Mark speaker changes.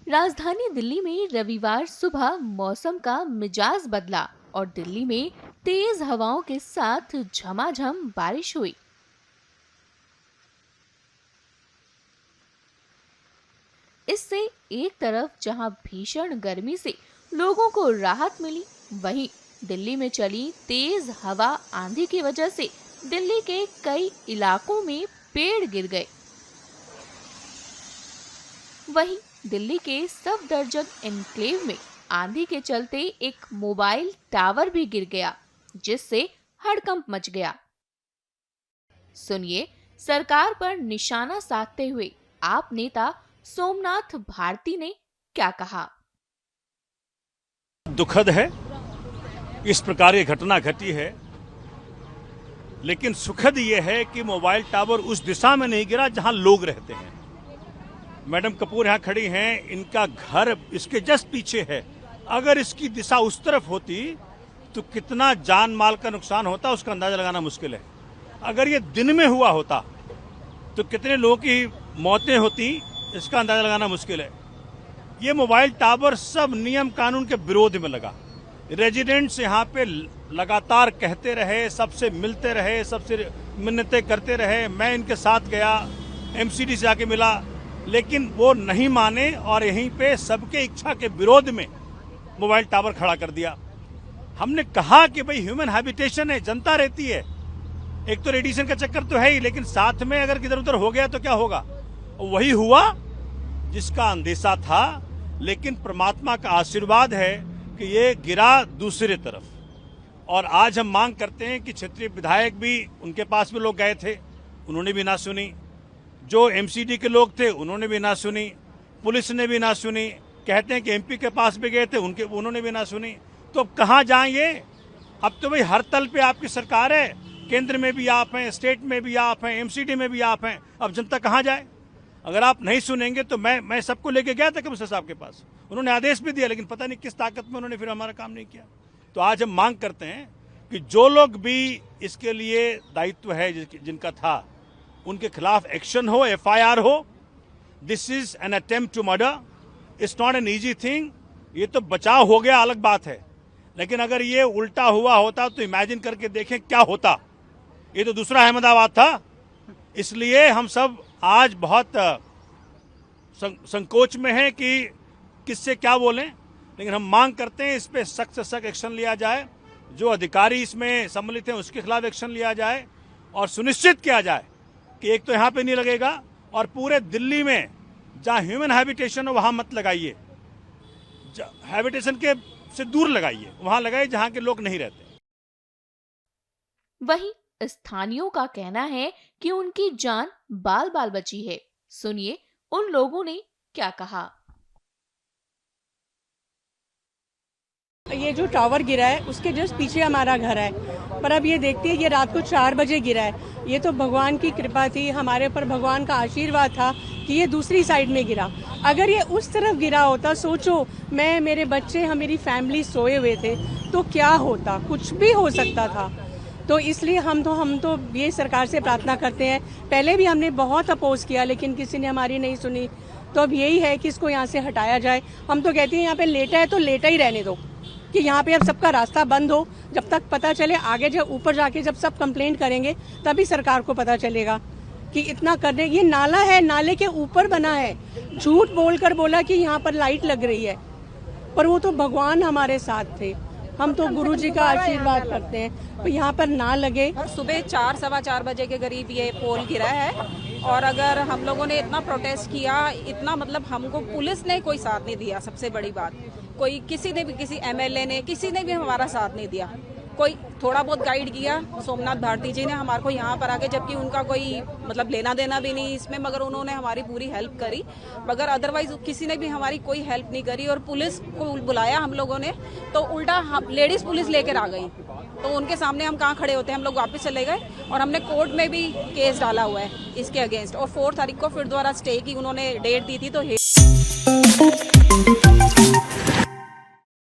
Speaker 1: राजधानी दिल्ली में रविवार सुबह मौसम का मिजाज बदला और दिल्ली में तेज हवाओं के साथ झमाझम बारिश हुई। इससे एक तरफ जहां भीषण गर्मी से लोगों को राहत मिली, वहीं दिल्ली में चली तेज हवा आंधी की वजह से दिल्ली के कई इलाकों में पेड़ गिर गए। वहीं दिल्ली के सफदरजंग एन्क्लेव में आंधी के चलते एक मोबाइल टावर भी गिर गया, जिससे हड़कंप मच गया। सुनिए सरकार पर निशाना साधते हुए आप नेता सोमनाथ भारती ने क्या कहा।
Speaker 2: दुखद है इस प्रकार की घटना घटी है, लेकिन सुखद ये है कि मोबाइल टावर उस दिशा में नहीं गिरा जहां लोग रहते हैं। मैडम कपूर यहाँ खड़ी हैं, इनका घर इसके जस्ट पीछे है। अगर इसकी दिशा उस तरफ होती तो कितना जान माल का नुकसान होता उसका अंदाजा लगाना मुश्किल है। अगर ये दिन में हुआ होता तो कितने लोगों की मौतें होती इसका अंदाजा लगाना मुश्किल है। ये मोबाइल टावर सब नियम कानून के विरोध में लगा। रेजिडेंट्स यहाँ पे लगातार कहते रहे, सबसे मिलते रहे, सबसे मिन्नतें करते रहे। मैं इनके साथ गया, एमसीडी से आके मिला, लेकिन वो नहीं माने और यहीं पे सबके इच्छा के विरोध में मोबाइल टावर खड़ा कर दिया। हमने कहा कि भाई ह्यूमन हैबिटेशन है, जनता रहती है, एक तो रेडिएशन का चक्कर तो है ही, लेकिन साथ में अगर किधर उधर हो गया तो क्या होगा। वही हुआ जिसका अंदेशा था, लेकिन परमात्मा का आशीर्वाद है कि ये गिरा दूसरे तरफ। और आज हम मांग करते हैं कि क्षेत्रीय विधायक भी, उनके पास भी लोग गए थे, उन्होंने भी ना सुनी। जो एमसीडी के लोग थे उन्होंने भी ना सुनी, पुलिस ने भी ना सुनी। कहते हैं कि एमपी के पास भी गए थे, उन्होंने भी ना सुनी। तो अब कहाँ जाएं ये? अब तो भाई हर तल पे आपकी सरकार है, केंद्र में भी आप हैं, स्टेट में भी आप हैं, एमसीडी में भी आप हैं। अब जनता कहाँ जाए? अगर आप नहीं सुनेंगे तो मैं सबको लेके गया था कमिश्नर साहब के पास, उन्होंने आदेश भी दिया, लेकिन पता नहीं किस ताकत में उन्होंने फिर हमारा काम नहीं किया। तो आज हम मांग करते हैं कि जो लोग भी इसके लिए दायित्व है जिनका था, उनके खिलाफ एक्शन हो, एफआईआर हो। This is an attempt to murder, it's not an easy thing. ये तो बचाव हो गया, अलग बात है, लेकिन अगर ये उल्टा हुआ होता तो इमेजिन करके देखें क्या होता। ये तो दूसरा अहमदाबाद था। इसलिए हम सब आज बहुत संकोच में हैं कि किससे क्या बोलें, लेकिन हम मांग करते हैं इस पे सख्त से सख्त एक्शन लिया जाए। जो अधिकारी इसमें सम्मिलित हैं उसके खिलाफ एक्शन लिया जाए और सुनिश्चित किया जाए कि एक तो यहाँ पे नहीं लगेगा और पूरे दिल्ली में जहाँ ह्यूमन हैबिटेशन हो वहाँ मत लगाइए, हैबिटेशन के से दूर लगाइए, वहाँ लगाइए जहाँ के लोग नहीं रहते।
Speaker 1: वहीं स्थानियों का कहना है कि उनकी जान बाल बाल बची है। सुनिए उन लोगों ने क्या कहा।
Speaker 3: ये जो टावर गिरा है उसके जस्ट पीछे हमारा घर है, पर अब ये देखते हैं ये रात को 4 बजे गिरा है। ये तो भगवान की कृपा थी, हमारे ऊपर भगवान का आशीर्वाद था कि ये दूसरी साइड में गिरा। अगर ये उस तरफ गिरा होता, सोचो मैं, मेरे बच्चे, मेरी फैमिली सोए हुए थे, तो क्या होता, कुछ भी हो सकता था। तो इसलिए हम तो ये सरकार से प्रार्थना करते हैं। पहले भी हमने बहुत अपोज किया, लेकिन किसी ने हमारी नहीं सुनी। तो अब यही है कि इसको यहाँ से हटाया जाए। हम तो कहते हैं यहाँ पे लेटा है तो लेटा ही रहने दो, कि यहाँ पे अब सबका रास्ता बंद हो, जब तक पता चले। आगे जब ऊपर जाके जब सब कंप्लेंट करेंगे तभी सरकार को पता चलेगा कि इतना करने। ये नाला है, नाले के ऊपर बना है। झूठ बोलकर बोला कि यहाँ पर लाइट लग रही है, पर वो तो भगवान हमारे साथ थे। हम तो गुरु जी का आशीर्वाद करते हैं, तो यहाँ पर ना लगे।
Speaker 4: सुबह 4 सवा 4 बजे के करीब ये पोल गिरा है, और अगर हम लोगों ने इतना प्रोटेस्ट किया, इतना मतलब हमको पुलिस ने कोई साथ नहीं दिया। सबसे बड़ी बात, कोई किसी ने भी, किसी एमएलए ने, किसी ने भी हमारा साथ नहीं दिया। कोई थोड़ा बहुत गाइड किया, सोमनाथ भारती जी ने हमारे को यहाँ पर आके, जबकि उनका कोई मतलब लेना देना भी नहीं इसमें, मगर उन्होंने हमारी पूरी हेल्प करी। मगर अदरवाइज किसी ने भी हमारी कोई हेल्प नहीं करी। और पुलिस को बुलाया हम लोगों ने तो उल्टा लेडीज पुलिस लेकर आ गई, तो उनके सामने हम कहाँ खड़े होते हैं, हम लोग वापस चले गए। और हमने कोर्ट में भी केस डाला हुआ है इसके अगेंस्ट, और 4 तारीख को फिर दोबारा स्टे की उन्होंने डेट दी थी। तो